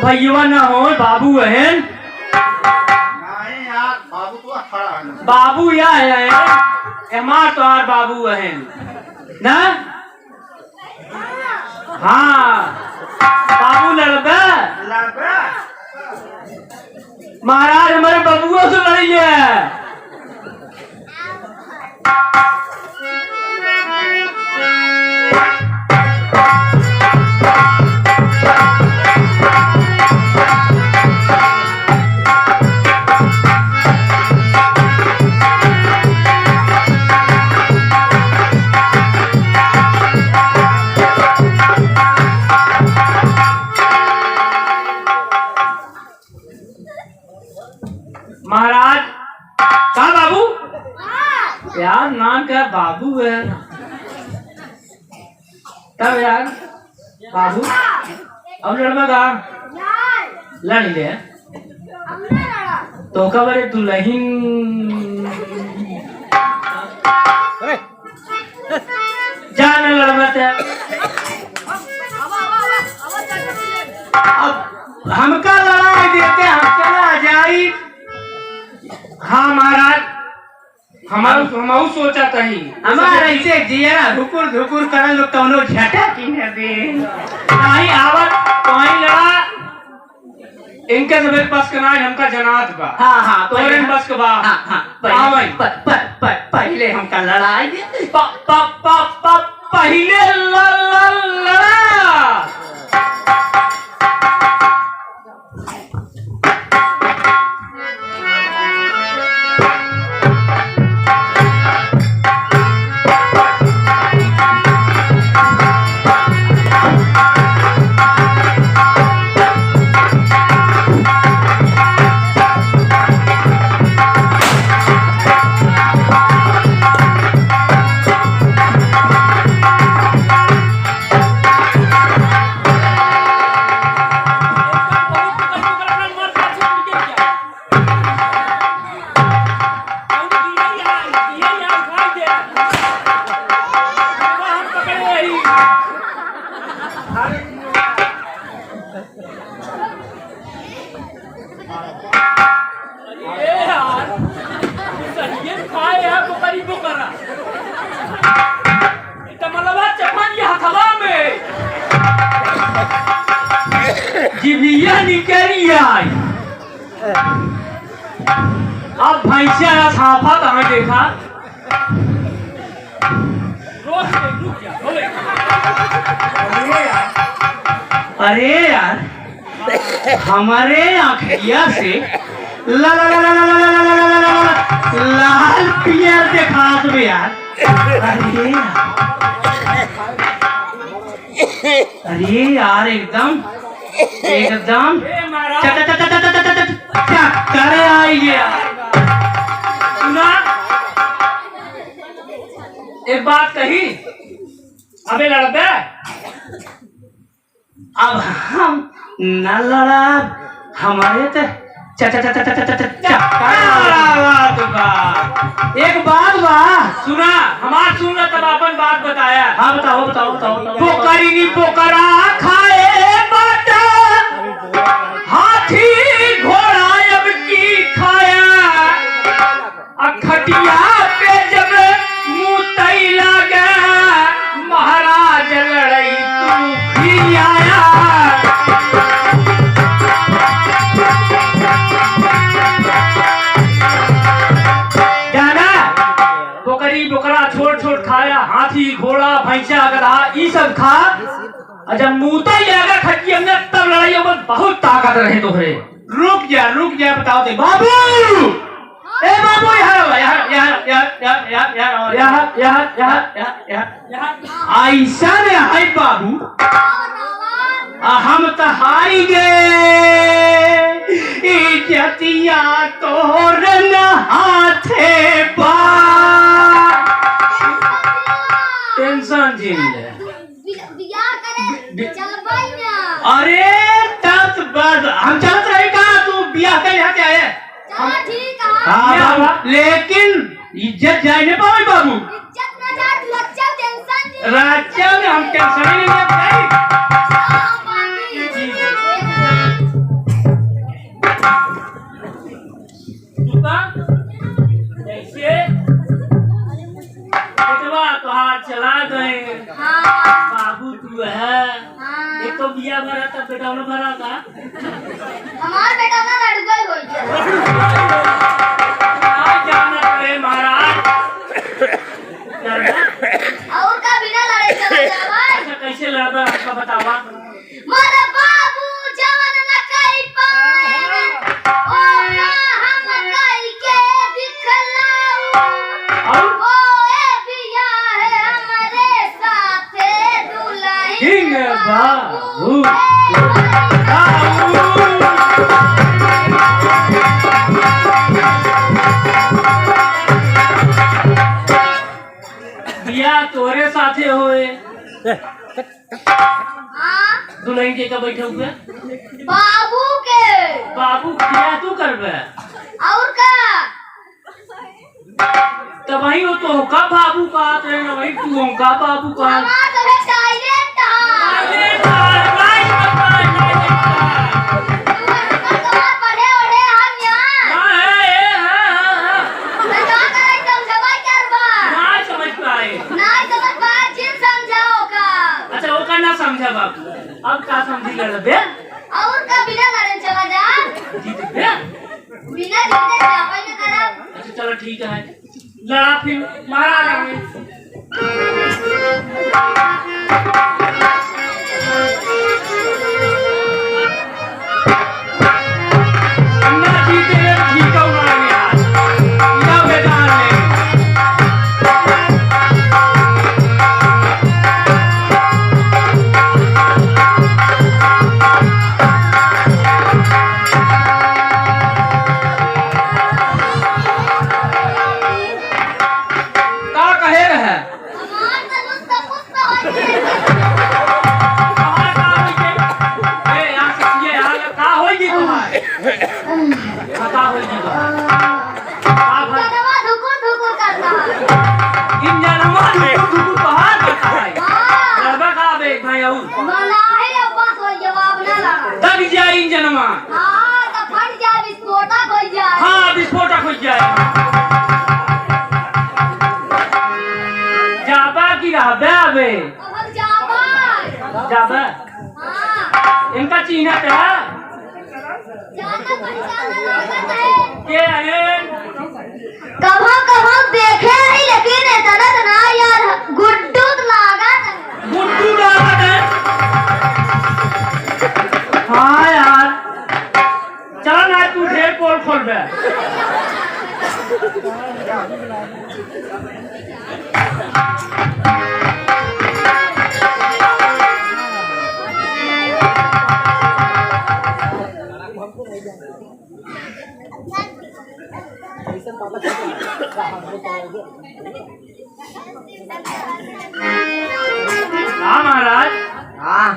भैया ना हो बाबू बहन बाबू या है हमार तो आर बाबू बहन ना हाँ बाबू लड़बे महाराज हमारे बबुओं से लड़ी है महाराज कहा बाबू यार नाम क्या बाबू है तब यार बाबू अब लड़वा लड़ ले तो कबर दुल्हन जाने लड़वाते अब हमका लड़ाई देते हम चला जाई हाँ महाराज हमारा सोचा कहीं हमारा ऐसे जिया धुकुर धुकुर कर लो कौनो झटा की न दे नहीं आवत कोई लड़ा इनके सब बस के नाम हमका जनात बा हाँ हाँ तो इन बस के बा हाँ हाँ पहले हमका लड़ाई पहले लड़ा जिभिया निकली आई अब भैंसिया साफा कहाँ देखा अरे यार हमारे आँखिया से ला ला ला ला ला ला ला ला ला ला लाल पियर देखा तो यार अरे यार एकदम करे आई गया सुना एक बात कही अबे लड़बे अब हम न लड़ा हमारे तो एक बात बा सुना हमार सुन तब अपन बात बताया हाँ बताओ बताओ बताओ पोकरी नी पोकरा खाए बाटा हाथी घोड़ा अब की खाया खटिया पे जब मुँह तई लगा महाराज लड़ाई तू भी आया छोड़ खाया हाथी घोड़ा भैंसा गधा ये सब खा जब मुँह अगर खटी हमने तब लड़ाई में बहुत ताकत रहे तो रुक जा बताओ दे बाबू ए बाबू ऐसा ने है बाबू हम तो हारी गए इज्जतिया तोर न हाथे पा टेंशन झेल ले अरे तब बस हम चलत रहे कहा तू बियाह कर यहाँ आए ठीक है लेकिन इज्जत जाए नहीं पावे बाबू इज्जत ना जाए लज्जा टेंशन राज्य में हम टेंशन नहीं लेते बा कैसे बेटवा तोहार चला गए हाँ बाबू तू है हाँ एक तो बिया भरा था बेटा ने भरा था हमार बेटा ना लड़का हो गया जाना रहे महाराज और का बिना लड़ाई चला जावा अच्छा कैसे लड़बा आपका बतावा मोर बाबू जवन न कई पाए ओ ना हम कई के दिखलाऊ और ओ ए बिया है हमारे साथे दुल्हन किंग बाबू बिया तोरे साथे होए हां दुल्हन के का बैठे हुए बाबू के बाबू बिया तू करबे और का तब वही हो तो का बाबू का रहे ना वही तू का बाबू का हमार तो है डायरेक्ट हां अरे भाई तुम्हार पढ़े ओढ़े हम यहां मैं का करे समझावा करबा ना समझ पाए नहीं समझ बात जिन समझाओ का अच्छा वो का ना समझा बाबू अब का समझी गया बे और का बिना लड़न चला जा जीत बे बिना जीते जावे न करा अच्छा चलो ठीक है लड़ा फिर मारा लगे अन्ना जीते ठीक हो मारेंगे आज या मैदान में का कहे रहे हमार तो नुस्खा पुस्ता होई कहाँ का होई के ए यहाँ से ये यहाँ का होई तुम्हारे का होई का भाई कदवा धुकुर धुकुर करता इन जनमा दुकु पहाड़ करता है हां लड़बा का बे भाई आऊ मलाहे अब्बा कोई जवाब ना लगा दब जाए इन जनमा हां तो फट जा विस्फोटक हो जाए हाँ विस्फोटक हो जाए जाबा की रहबे अबे अब हम जाबा जाबे हां इनका चीना है जाना पहचाना लागत है के है कभो कभो देखे नहीं लेकिन इतना तो ना यार गुड्डू तो लागत है गुड्डू लागत है हाँ यार चल ना तू ढेर पोल खोल बे हाँ महाराज हाँ